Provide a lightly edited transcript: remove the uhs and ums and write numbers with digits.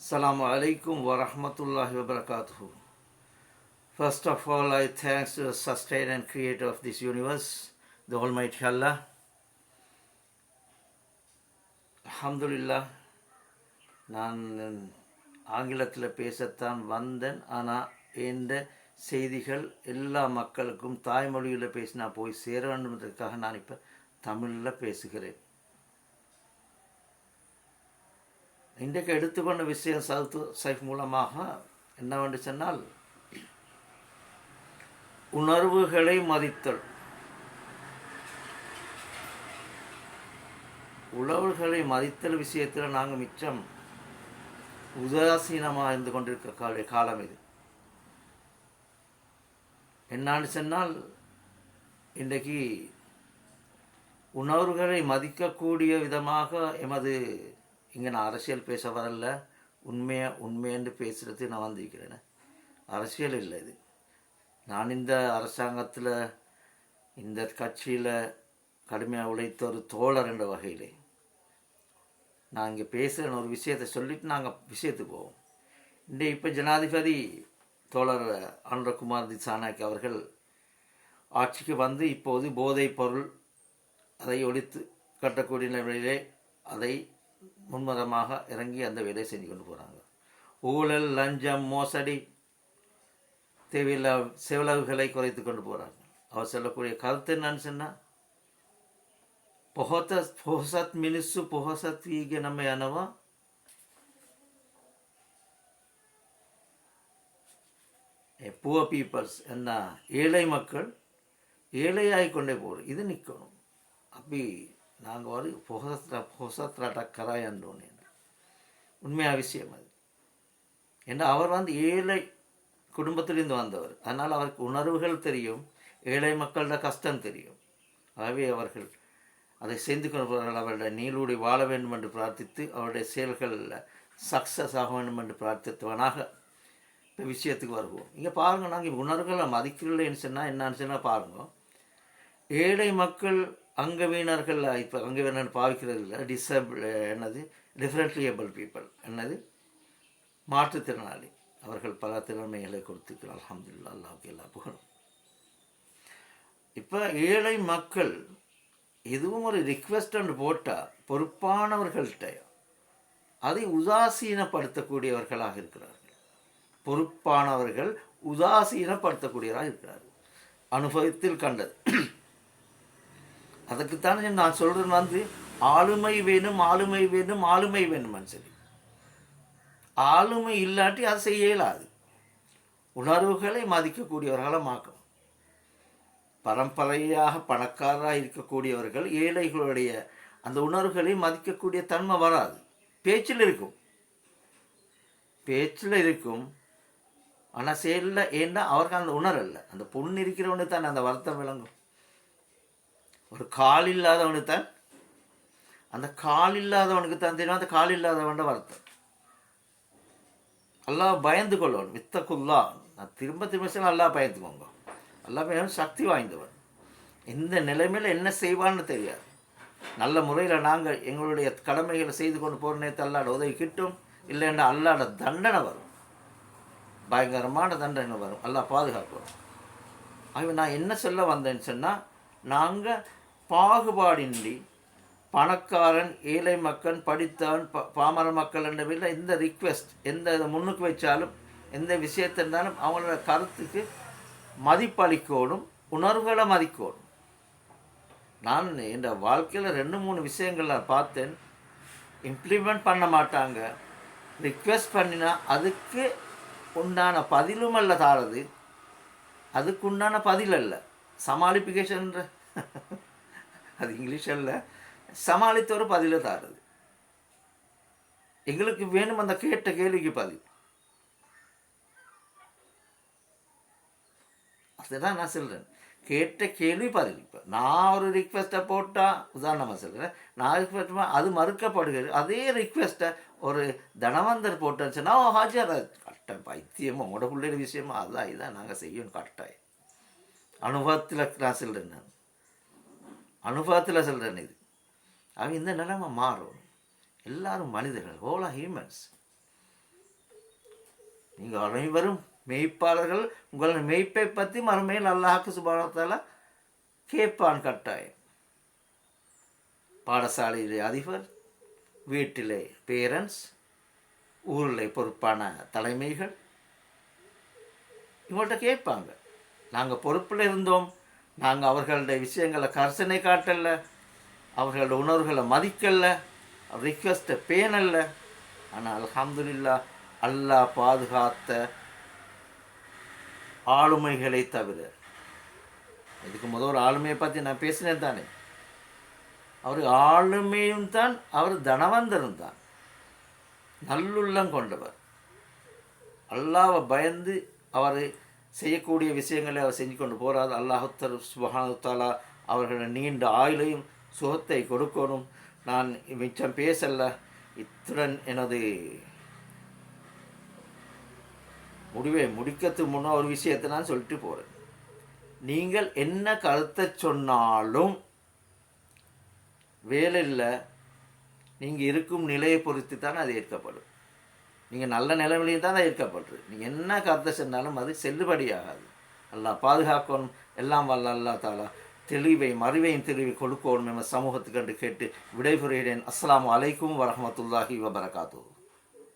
Assalamu alaikum wa rahmatullahi wa barakatuhu. First of all, I thanks to the sustainer and creator of this universe, the Almighty Allah. Alhamdulillah, நான் ஆங்கிலத்தில் பேசத்தான் வந்தேன். ஆனால் இந்த செய்திகள் எல்லா மக்களுக்கும் தாய்மொழியில் பேசினா போய் சேர வேண்டும்ன்றதுக்காக நான் இப்போ தமிழில் பேசுகிறேன். இன்றைக்கு எடுத்துக்கொண்ட விஷயம் சவுத்து சைஃப் மூலமாக என்னவென்று சொன்னால், உணர்வுகளை மதித்தல். உணர்வுகளை மதித்தல் விஷயத்தில் நாங்கள் மிச்சம் உதாசீனமாக இருந்து கொண்டிருக்க காலம் இது. என்னான்னு சொன்னால், இன்றைக்கு உணர்வுகளை மதிக்கக்கூடிய விதமாக எமது இங்கே நான் அரசியல் பேச வரல, உண்மையென்று பேசுகிறது நான் வந்திருக்கிறேன். அரசியல் இல்லை இது. நான் இந்த அரசாங்கத்தில் இந்த கட்சியில் கடுமையாக உழைத்த ஒரு தோழர் என்ற வகையிலே நான் இங்கே பேசுகிறேன். ஒரு விஷயத்தை சொல்லிவிட்டு நாங்கள் விஷயத்துக்கு போவோம். இப்போ ஜனாதிபதி தோழர் அனுரகுமார் திசாநாயக் அவர்கள் ஆட்சிக்கு வந்து இப்போது போதைப் பொருள் அதை ஒழித்து கட்டக்கூடிய நிலையிலே அதை முன்மதமாக இறங்கி அந்த வேலையை செஞ்சு கொண்டு போகிறாங்க. ஊழல், லஞ்சம், மோசடி, தேவையில்லா செலவுகளை குறைத்து கொண்டு போகிறாங்க. அவர் சொல்லக்கூடிய கருத்து என்னன்னு சொன்னால், பொஹசத் மினிசு பொஹசத் ஈக நம்ம அனவா புவர் பீப்புள்ஸ் என்ன, ஏழை மக்கள் ஏழையாகி கொண்டே போகிறோம். இது நிற்கணும். அப்படி நாங்கள் ஒரு பொஹசத்ராட்ட கராயண்டோன்னு உண்மையாக விஷயம் அது. ஏன்னா அவர் ஏழை குடும்பத்திலிருந்து வந்தவர். அதனால் அவருக்கு உணர்வுகள் தெரியும், ஏழை மக்களோட கஷ்டம் தெரியும். ஆகவே அவர்கள் அதை செய்து கொள்பவர்கள் அவருடைய நீளூடி வாழ வேண்டும் என்று பிரார்த்தித்து, அவருடைய செயல்களில் சக்ஸஸ் ஆக வேண்டும் என்று பிரார்த்தித்தவனாக இப்போ விஷயத்துக்கு வருவோம். இங்கே பாருங்கள், நாங்கள் உணர்வுகளை மதிக்கலைன்னு சொன்னால் என்னான்னு சொன்னால் பாருங்கள், ஏழை மக்கள் அங்கவீனர்கள், இப்போ அங்கவீனர் பாவிக்கிறது இல்லை, டிஃப்ரெண்ட்லி ஏபிள் பீப்புள் என்னது மாற்றுத்திறனாளி, அவர்கள் பல திறமைகளை கொடுத்துக்கிறார். அல்ஹம்துலில்லாஹ், அல்லாஹ்வுக்கு எல்லா புகழும். இப்போ ஏழை மக்கள் எதுவும் ஒரு ரிக்வெஸ்ட் போட்டால் பொறுப்பானவர்கள்ட்ட அதை உதாசீனப்படுத்தக்கூடியவர்களாக இருக்கிறார்கள். பொறுப்பானவர்கள் உதாசீனப்படுத்தக்கூடியவராக இருக்கிறார்கள். அனுபவத்தில் கண்டது. அதுக்குத்தானே நான் சொல்கிறது ஆளுமை வேணும், ஆளுமை வேணும், ஆளுமை வேணும்னு சொல்லி. ஆளுமை இல்லாட்டி அதை செய்ய இயலாது. உணர்வுகளை மதிக்கக்கூடியவர்களை மாக்கணும். பரம்பரையாக பணக்காரராக இருக்கக்கூடியவர்கள் ஏழைகளுடைய அந்த உணர்வுகளை மதிக்கக்கூடிய தன்மை வராது. பேச்சில் இருக்கும், ஆனால் செயலில் ஏன்னா அவருக்கு அந்த உணரல்ல. அந்த பொண்ணு இருக்கிறவனுக்கு தான் அந்த வருத்தம் விளங்கும். ஒரு கால் இல்லாதவனுக்கு தான் அந்த கால் இல்லாதவனுக்கு தான் தெரியும் அந்த கால் இல்லாதவன் வருத்தம். அல்லாஹ் பயந்து கொள்ளவன், வித்தகுல்லா. நான் திரும்ப சொல்ல, அல்லாஹ் பயந்துக்கோங்க. அல்லாஹ் சக்தி வாய்ந்தவன். இந்த நிலைமையில் என்ன செய்வான்னு தெரியாது. நல்ல முறையில் நாங்கள் எங்களுடைய கடமைகளை செய்து கொண்டு போகிற நேரத்தை அல்லாட உதவி கிட்டும். இல்லைன்னா அல்லாட தண்டனை வரும், பயங்கரமான தண்டனை வரும். அல்லாஹ் பாதுகாக்கணும். ஆகவே நான் என்ன சொல்ல வந்தேன்னு சொன்னால், நாங்கள் பாகுபாடின்றி பணக்காரன், ஏழை மக்கள், படித்தவன், பாமர மக்கள் என்றவில்லை. இந்த ரிக்வெஸ்ட் எந்த இதை முன்னுக்கு வச்சாலும், எந்த விஷயத்தை இருந்தாலும் அவங்களோட கருத்துக்கு மதிப்பளிக்கணும், உணர்வுகளை மதிக்கணும். நான் என் வாழ்க்கையில் 2-3 விஷயங்கள் நான் பார்த்தேன். இம்ப்ளிமெண்ட் பண்ண மாட்டாங்க. ரிக்வெஸ்ட் பண்ணினா அதுக்கு உண்டான பதிலும் அல்ல தாரது, அதுக்கு உண்டான பதில் அல்ல, சமாளிப்பிகேஷன்ற அது இங்கிலீஷில் சமாளித்த ஒரு பதிலை தாருது. எங்களுக்கு வேணும் அந்த கேட்ட கேள்விக்கு பதில். அதுதான் நான் சொல்கிறேன், கேட்ட கேள்வி பதில். இப்போ நான் ஒரு ரிக்வெஸ்ட்டை போட்டால், உதாரணமாக சொல்கிறேன், நான் ரிக்வெஸ்ட் அது மறுக்கப்படுகிறது. அதே ரிக்வெஸ்ட்டை ஒரு தனவந்தர் போட்டேன்னு சொன்னால் ஹாஜர் கட்டாயம் பைத்தியமாக உங்களோட பிள்ளைகள் விஷயமா அதுதான் இதான் நாங்கள் செய்யணும் கட்டாயம். அனுபவத்தில் நான் சொல்கிறேன், நான் அனுபவத்தில் சொல்கிறேன். இது அவன் இந்த நிலைமை மாறும். எல்லாரும் மனிதர்கள், all are humans. நீங்கள் அனைவரும் மெய்ப்பாளர்கள். உங்கள் மெய்ப்பை பற்றி மறுமையில் அல்லாஹ்வுக்கு சுப்ஹானஹு வ தஆலா கேட்பான் கட்டாயம். பாடசாலையிலே அதிபர், வீட்டிலே பேரண்ட்ஸ், ஊரில் பொறுப்பான தலைமைகள் இவங்கள்ட்ட கேட்பாங்க. நாங்கள் பொறுப்பில் இருந்தோம், நாங்கள் அவர்களுடைய விஷயங்களை கர்சனை காட்டலை, அவர்களோட உணர்வுகளை மதிக்கலை, ரிக்வெஸ்ட்டை பேணல்ல. ஆனால் அல்ஹம்துலில்லாஹ் அல்லாஹ் பாதுகாத்த ஆளுமைகளை தவிர, இதுக்கு முதல் ஒரு ஆளுமையை பற்றி நான் பேசினேன் தானே, அவர் ஆளுமையும் தான், அவர் தனவந்தரும் தான், நல்லுள்ளம் கொண்டவர், அல்லாஹ்வை பயந்து அவர் செய்யக்கூடிய விஷயங்களை அவர் செஞ்சு கொண்டு போகிறார். அல்லாஹ் சுப்ஹானஹு வ தஆலா அவர்கள் நீண்ட ஆயுளையும் சுகத்தை கொடுக்கணும். நான் மிச்சம் பேசல, இத்துடன் எனது முடிவை முடிக்கிறதுக்கு முன்னே ஒரு விஷயத்தை நான் சொல்லிட்டு போகிறேன். நீங்கள் என்ன கருத்தை சொன்னாலும் வேலையில் நீங்கள் இருக்கும் நிலையை பொறுத்து தான் அது ஏற்கப்படும். நீங்கள் நல்ல நிலைமையிலையும் தான் அது ஏற்கப்படுறது. நீங்கள் என்ன கருத்தை சொன்னாலும் அது செல்லுபடியாகாது. அல்லாஹ் பாதுகாக்கணும். எல்லாம் வல்ல அல்லாஹ் தஆலா தெளிவையும் அறிவையும் தெளிவை கொடுக்கணும் என்ற சமூகத்துக்கு என்று கேட்டு விடைபெறுகிறேன். அஸ்ஸலாமு அலைக்கும் வரஹ்மத்துல்லாஹி வபரகாத்துஹு.